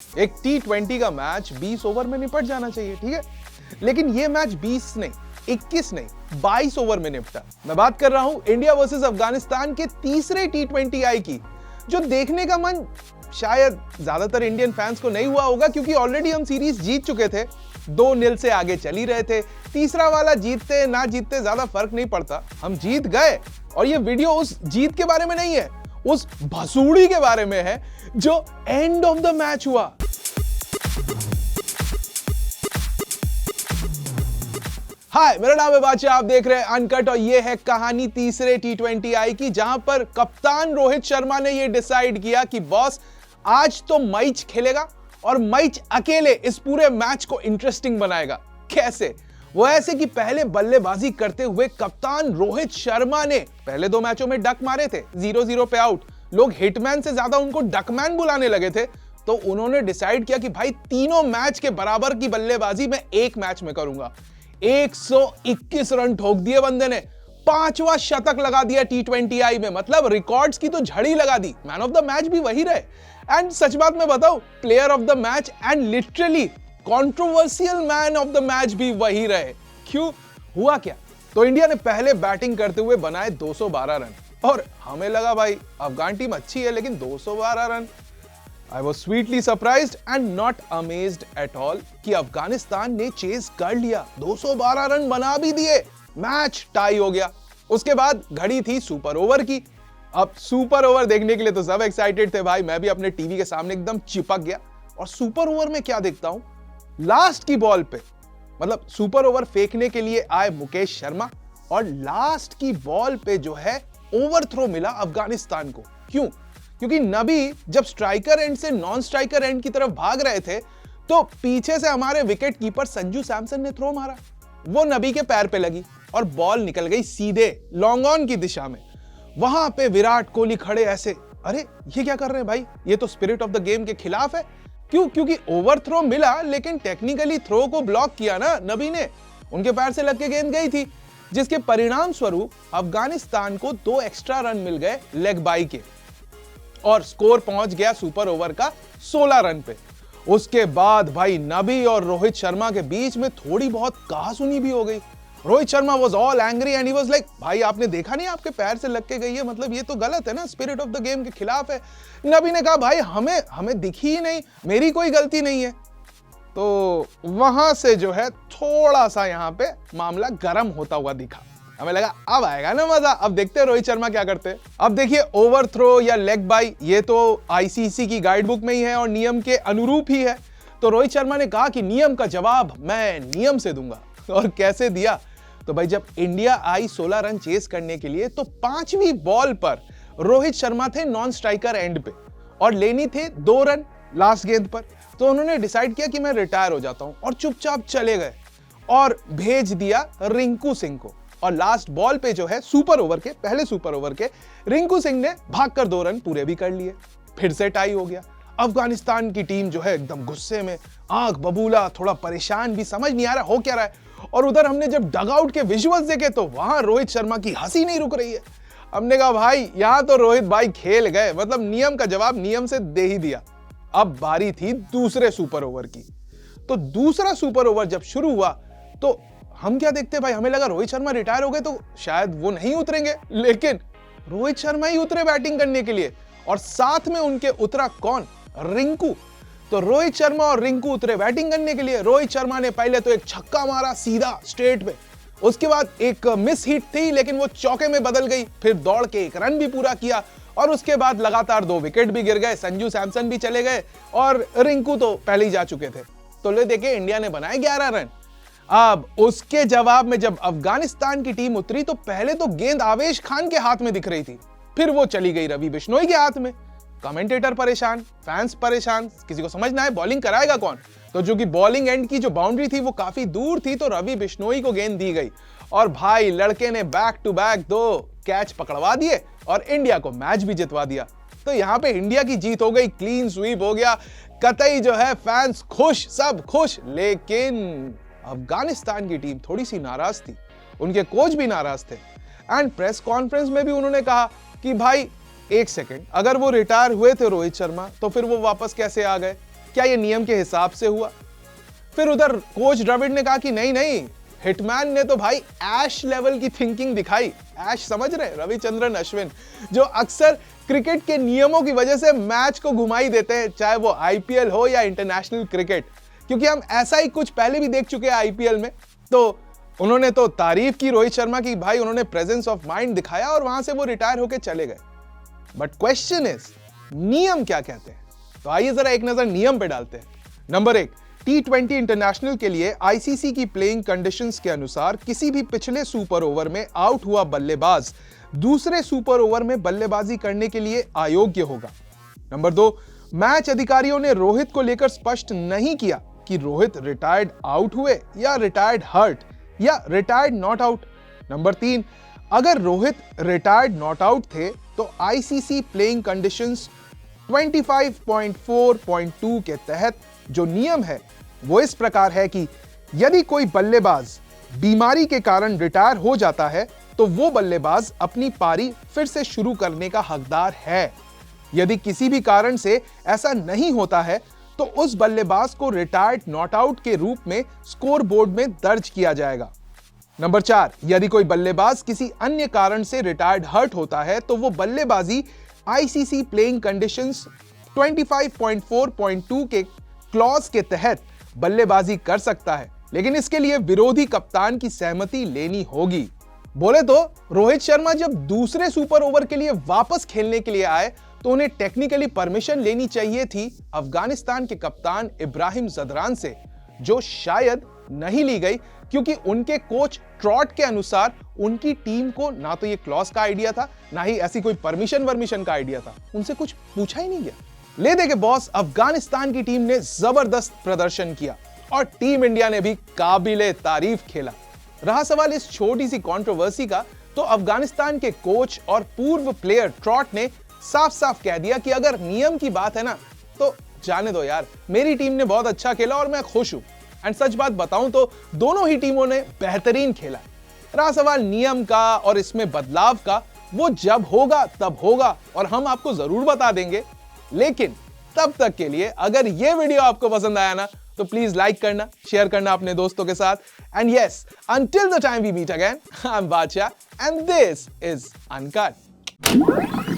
एक T20 का match 20 over में निपट जाना चाहिए, ठीक है, लेकिन ये मैच 20 नहीं, 21 नहीं, 22 ओवर में निपटा। मैं बात कर रहा हूं इंडिया वर्सेस अफगानिस्तान के तीसरे T20I की, जो देखने का मन शायद ज्यादातर इंडियन फैंस को नहीं हुआ होगा, क्योंकि ऑलरेडी हम सीरीज जीत चुके थे, 2-0 से आगे चली रहे थे। तीसरा वाला जीतते ना जीतते ज्यादा फर्क नहीं पड़ता, हम जीत गए। और ये वीडियो उस जीत के बारे में नहीं है, उस भसूड़ी के बारे में है जो एंड ऑफ द मैच हुआ। हाय, मेरा नाम है बादशाह, आप देख रहे हैं अनकट, और ये है कहानी तीसरे T20I की, जहां पर कप्तान रोहित शर्मा ने ये डिसाइड किया कि बॉस आज तो मैच खेलेगा और मैच अकेले इस पूरे मैच को इंटरेस्टिंग बनाएगा। कैसे? वो ऐसे कि पहले बल्लेबाजी करते हुए कप्तान रोहित शर्मा ने पहले 2 मैचों में डक मारे थे, 0-0 पे आउट। लोग हिटमैन से ज्यादा उनको डकमैन बुलाने लगे थे, तो उन्होंने डिसाइड किया कि भाई तीनों मैच के बराबर की बल्लेबाजी मैं एक मैच में करूंगा। 121 रन ठोक दिए बंदे ने, 5वां शतक लगा दिया T20I में, मतलब रिकॉर्ड्स की तो झड़ी लगा दी। मैन ऑफ द मैच भी वही रहे, एंड सच बात मैं बताऊं, player of the match and literally controversial man of the match भी वही रहे। क्यों? हुआ क्या? तो इंडिया ने पहले बैटिंग करते हुए बनाए 212 रन, और हमें लगा भाई अफगान टीम अच्छी है, लेकिन 212 run. I was sweetly surprised and not amazed at all कि अफगानिस्तान ने चेस कर लिया, 212 रन बना भी दिए, मैच टाई हो गया। उसके बाद घड़ी थी सुपर ओवर की। अब सुपर ओवर देखने के लिए तो सब एक्साइटेड थे भाई, मैं भी अपने टीवी के सामने एकदम चिपक गया। और सुपर ओवर में क्या देखता हूं, लास्ट की बॉल पे, मतलब सुपर ओवर फेंकने के लिए आए मुकेश शर्मा, और लास्ट की बॉल पे जो है ओवर थ्रो मिला अफगानिस्तान को। क्यों? क्योंकि नबी जब स्ट्राइकर एंड से नॉन स्ट्राइकर एंड की तरफ भाग रहे थे, तो पीछे से हमारे विकेट कीपर संजू सैमसन ने थ्रो मारा, वो नबी के पैर पे लगी और बॉल निकल गई सीधे लॉन्ग ऑन की दिशा में। वहां पे विराट कोहली खड़े ऐसे, अरे ये क्या कर रहे हैं भाई, ये तो स्पिरिट ऑफ द गेम के खिलाफ है। क्यों? क्योंकि ओवर थ्रो मिला, लेकिन टेक्निकली थ्रो को ब्लॉक किया ना नबी ने, उनके पैर से लग के गेंद गई थी, जिसके परिणाम स्वरूप अफगानिस्तान को 2 एक्स्ट्रा रन मिल गए लेग बाई के, और स्कोर पहुंच गया सुपर ओवर का 16 रन पे। उसके बाद भाई नबी और रोहित शर्मा के बीच में थोड़ी बहुत कहासुनी भी हो गई। Rohit Sharma was all angry and he was like, भाई आपने देखा नहीं आपके पैर से लग के गई है, मतलब ये तो गलत है ना, स्पिरिट ऑफ द गेम के खिलाफ है। नबी ने कहा भाई हमें दिखी ही नहीं, मेरी कोई गलती नहीं है। तो वहां से जो है थोड़ा सा यहां पे मामला गर्म होता हुआ दिखा। हमें लगा अब आएगा ना मजा, अब देखते हैं रोहित शर्मा क्या करते हैं। अब देखिए, ओवर थ्रो या लेग बाई ये तो आईसीसी की गाइड बुक में ही है और नियम के अनुरूप ही है। तो रोहित शर्मा ने कहा कि नियम का जवाब मैं नियम से दूंगा। और कैसे दिया? तो भाई जब इंडिया आई 16 रन चेस करने के लिए, तो 5वीं बॉल पर रोहित शर्मा थे नॉन स्ट्राइकर एंड पे, और लेनी थे 2 रन लास्ट गेंद पर। तो उन्होंने डिसाइड किया कि मैं रिटायर हो जाता हूं, और चुपचाप चले गए और भेज दिया रिंकू सिंह को। और लास्ट बॉल पे जो है सुपर ओवर के, पहले सुपर ओवर के, रिंकू सिंह ने भागकर 2 रन पूरे भी कर लिए। फिर से टाई हो गया। अफगानिस्तान की टीम जो है एकदम गुस्से में, आंख बबूला, थोड़ा परेशान भी, समझ नहीं आ रहा हो क्या रहा है। और उधर हमने जब डगआउट के विजुअल्स देखे, तो वहां रोहित शर्मा की हंसी नहीं रुक रही है। हमने कहा भाई यहां तो रोहित भाई खेल गए, मतलब नियम का जवाब नियम से दे ही दिया। अब बारी थी दूसरे सुपर ओवर की। तो दूसरा सुपर ओवर जब शुरू हुआ, तो हम क्या देखते भाई, हमें लगा रोहित शर्मा रिटायर हो गए तो शायद वो नहीं उतरेंगे, लेकिन रोहित शर्मा ही उतरे बैटिंग करने के लिए, और साथ में उनके उतरा कौन? रिंकू। तो रोहित शर्मा और रिंकू उतरे बैटिंग करने के लिए। रोहित शर्मा ने पहले तो एक छक्का मारा सीधा स्ट्रेट पे, उसके बाद एक मिस हिट थी लेकिन वो चौके में बदल गई, फिर दौड़ के 1 रन भी पूरा किया, और उसके बाद लगातार 2 विकेट भी गिर गए, संजू सैमसन भी चले गए, और रिंकू तो पहले ही जा चुके थे। तो ले देखे इंडिया ने बनाए 11 रन। अब उसके जवाब में जब अफगानिस्तान की टीम उतरी, तो पहले तो गेंद आवेश खान के हाथ में दिख रही थी, फिर वो चली गई रवि बिश्नोई के हाथ में। कमेंटेटर परेशान, फैंस परेशान, किसी को समझ ना आए बॉलिंग कराएगा कौन। तो जो कि बॉलिंग एंड की जो बाउंड्री थी वो काफी दूर थी, तो रवि बिश्नोई को गेंद दी गई, और भाई लड़के ने बैक टू बैक 2 कैच पकड़वा दिए और इंडिया को मैच भी जितवा दिया। तो यहाँ पे इंडिया की जीत हो गई, क्लीन स्वीप हो गया, कतई जो है फैंस खुश, सब खुश। लेकिन अफगानिस्तान की टीम थोड़ी सी नाराज थी, उनके कोच भी नाराज थे, एंड प्रेस कॉन्फ्रेंस में भी उन्होंने कहा कि भाई 1 सेकंड, अगर वो रिटायर हुए थे रोहित शर्मा, तो फिर वो वापस कैसे आ गए? क्या ये नियम के हिसाब से हुआ? फिर उधर कोच द्रविड़ ने कहा कि नहीं नहीं, हिटमैन ने तो भाई ऐश लेवल की थिंकिंग दिखाई। ऐश समझ रहे, रविचंद्रन अश्विन, जो अक्सर क्रिकेट के नियमों की वजह से मैच को घुमाई देते हैं, चाहे वो आईपीएल हो या इंटरनेशनल क्रिकेट, क्योंकि हम ऐसा ही कुछ पहले भी देख चुके हैं आईपीएल में। तो उन्होंने तो तारीफ की रोहित शर्मा की, भाई उन्होंने प्रेजेंस ऑफ माइंड दिखाया और वहां से वो रिटायर होके चले गए। बट क्वेश्चन इज, नियम क्या कहते हैं? तो आइए जरा एक नजर नियम पे डालते हैं। नंबर 1, T20 इंटरनेशनल के लिए आईसीसी की प्लेइंग कंडीशंस के अनुसार किसी भी पिछले सुपर ओवर में आउट हुआ बल्लेबाज दूसरे सुपर ओवर में बल्लेबाजी करने के लिए अयोग्य होगा। नंबर 2, मैच अधिकारियों ने रोहित को लेकर स्पष्ट नहीं किया कि रोहित रिटायर्ड आउट हुए या रिटायर्ड हर्ट या रिटायर्ड नॉट आउट। नंबर 3, अगर रोहित रिटायर्ड नॉट आउट थे तो आईसीसी प्लेइंग कंडीशंस 25.4.2 के तहत जो नियम है वो इस प्रकार है कि यदि कोई बल्लेबाज बीमारी के कारण रिटायर हो जाता है तो वो बल्लेबाज अपनी पारी फिर से शुरू करने का हकदार है। यदि किसी भी कारण से ऐसा नहीं होता है तो उस बल्लेबाज को रिटायर्ड नॉट आउट के रूप में स्कोर बोर्ड में दर्ज किया जाएगा। नंबर 4, यदि कोई बल्लेबाज किसी अन्य कारण से रिटायर्ड हर्ट होता है तो वो बल्लेबाजी आईसीसी प्लेइंग कंडीशंस 25.4.2 के क्लॉज के तहत बल्लेबाजी कर सकता है, लेकिन इसके लिए विरोधी कप्तान की सहमति लेनी होगी। बोले तो रोहित शर्मा जब दूसरे सुपर ओवर के लिए वापस खेलने के लिए आए तो उन्हें टेक्निकली परमिशन लेनी चाहिए थी अफगानिस्तान के कप्तान इब्राहिम जदरान से, जो शायद नहीं ली गई क्योंकि उनके कोच ट्रॉट के अनुसार उनकी टीम को ना तो ये क्लॉज का आइडिया था, ना ही ऐसी कोई परमिशन का आइडिया था। उनसे कुछ पूछा ही नहीं गया। ले दे के बॉस, अफगानिस्तान की टीम ने जबरदस्त प्रदर्शन किया और टीम इंडिया ने भी काबिले तारीफ खेला। रहा सवाल इस छोटी सी कंट्रोवर्सी का, तो अफगानिस्तान के कोच और पूर्व प्लेयर ट्रॉट ने साफ साफ कह दिया कि अगर नियम की बात है ना तो जाने दो यार, मेरी टीम ने बहुत अच्छा खेला और मैं खुश हूं। एंड सच बात बताऊं तो दोनों ही टीमों ने बेहतरीन खेला। रहा सवाल नियम का और इसमें बदलाव का, वो जब होगा तब होगा और हम आपको जरूर बता देंगे। लेकिन तब तक के लिए अगर ये वीडियो आपको पसंद आया ना तो प्लीज लाइक करना, शेयर करना अपने दोस्तों के साथ। And yes, until the time we meet again, I am Badshah and this is uncut.